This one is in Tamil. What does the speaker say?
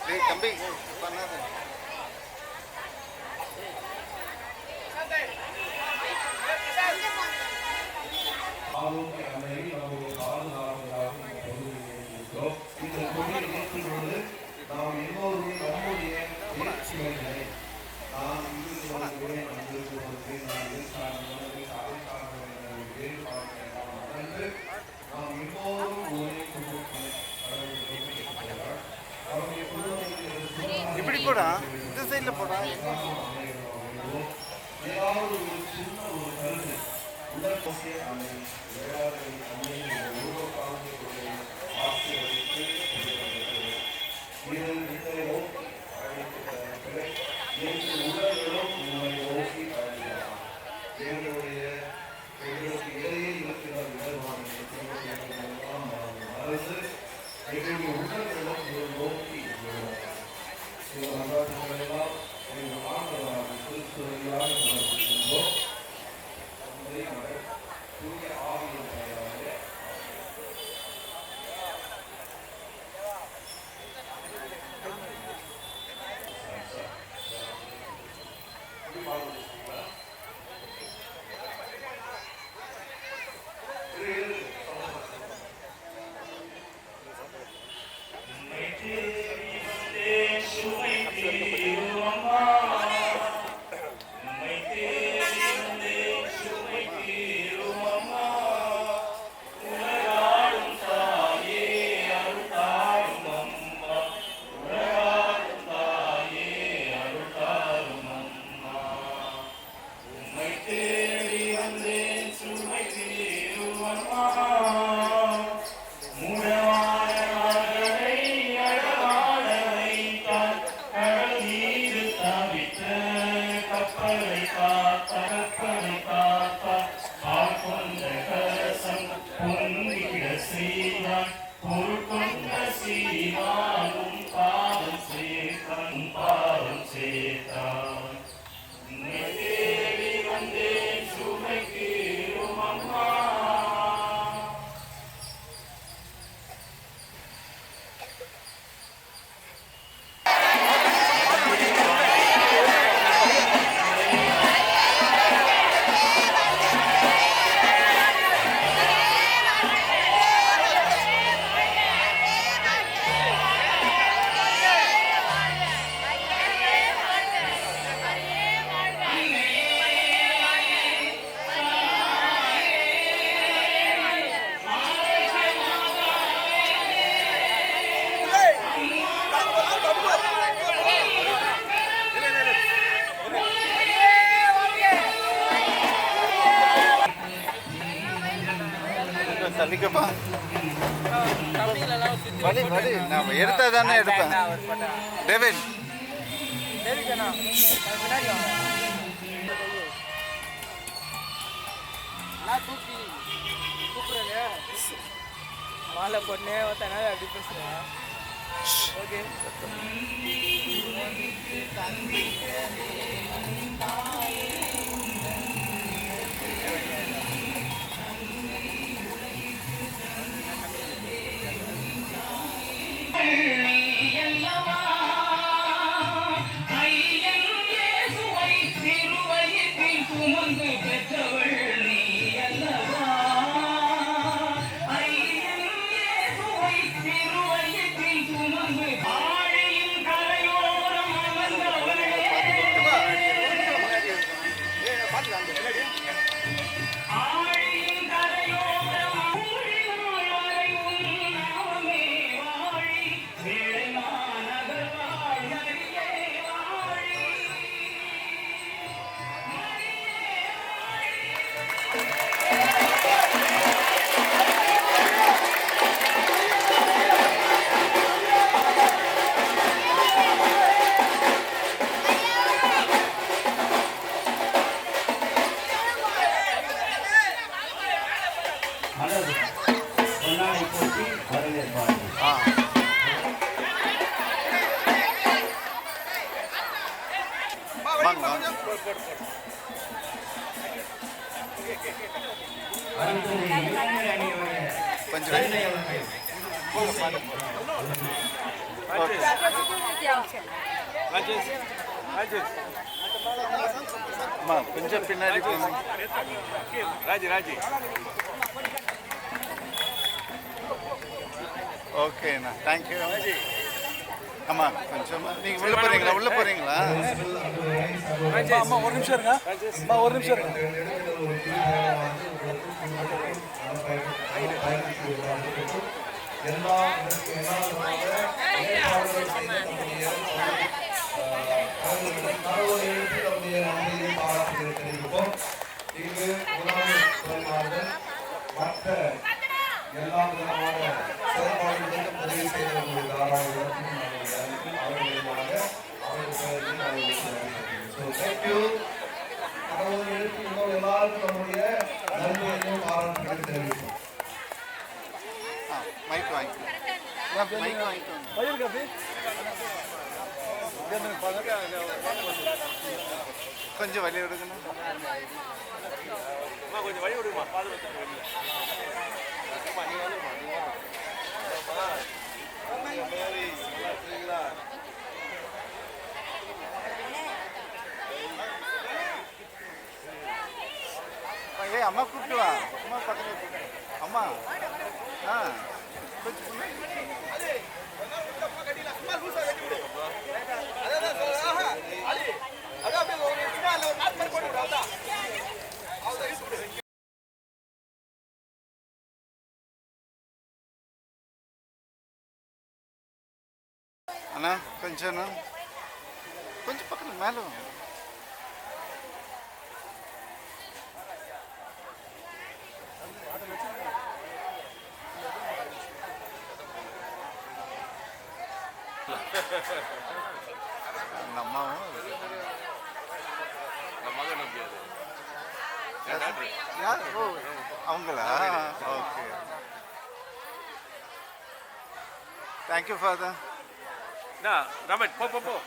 தம்பி பண்ணாத ஆரோக்கியத்தை நமக்கு பாதுகாவலாக இருக்கிறோம். இந்த கொடியை ஏற்றும் பொழுது நாம் எல்லோருமே நம்முடைய முயற்சிகளை நாம் இந்தியாவிலே வந்திருப்பதற்கு நாம் வேறுபாடு நாம் எல்லோரும் ஒரே குடும்பத்தில் அவருடைய குடும்பத்தில் இப்படி போடா, இந்த சைட்ல போடா. ஏதாவது ஒரு சின்ன ஒரு கருத்து உடற்போக்கே அமை விளையாடுகளை அம்மையை உருவக்காலத்தை ஆசிரியர்களுக்கு இதில் இத்தனை நோக்கி அழைக்கப்பட்ட எங்கள் உடல்களும் உங்களை நோக்கி அழைக்கலாம். எங்களுக்கு இடையே இருக்கிற விதமான அரசு எங்களுடைய உடல்களும் நோக்கி சில வரலாற்றுகளெல்லாம் எங்கள் ஆண்டவராக கிறிஸ்துவையாக சமர்ப்பிக்கின்றோம். தூய ஆவியின் பெயராலே தள்ளிக்கப்பா. வலி வலி நான் எடுத்தா தானே எடுப்பேன். டேவிட் மாலை பொண்ணே ஒருத்தனா அப்படி பேசுவேன். ஓகே அம்மா கொஞ்சம் பின்னாடி போங்க. ஓகேண்ணா, தேங்க்யூ. அம்மா கொஞ்சம் நீங்கள் உள்ளே போகிறீங்களா? அம்மா ஒரு நிமிஷம் இருங்க. அம்மா ஒரு நிமிஷம் இருங்க. மற்ற எல்லா விதமான செயல்பாடுகளுக்கும் உதவி செய்தவர்களுடைய தாராளத்திற்கும் எல்லாருக்கும் நம்முடைய நன்மையையும் பாராட்டுகளையும் தெரிவிப்போம். மைக் வாங்கிக்கோங்க. வயிறு காப்பி கொஞ்சம் வழி விடுங்கண்ணா. கொஞ்சம் வழி விடுமா பாதுகாத்து ஏய் அம்மா கூப்பிட்டு வா. அம்மா பக்கத்தில் கூப்பிட்டு அம்மா. கொஞ்சம் அண்ணா கொஞ்சம் பக்கத்தில் மேலே வாங்க. அந்த அம்மாவும் யார்? ஓ அவங்களா? Okay, thank you father. ரமேஷ் போ போடும்.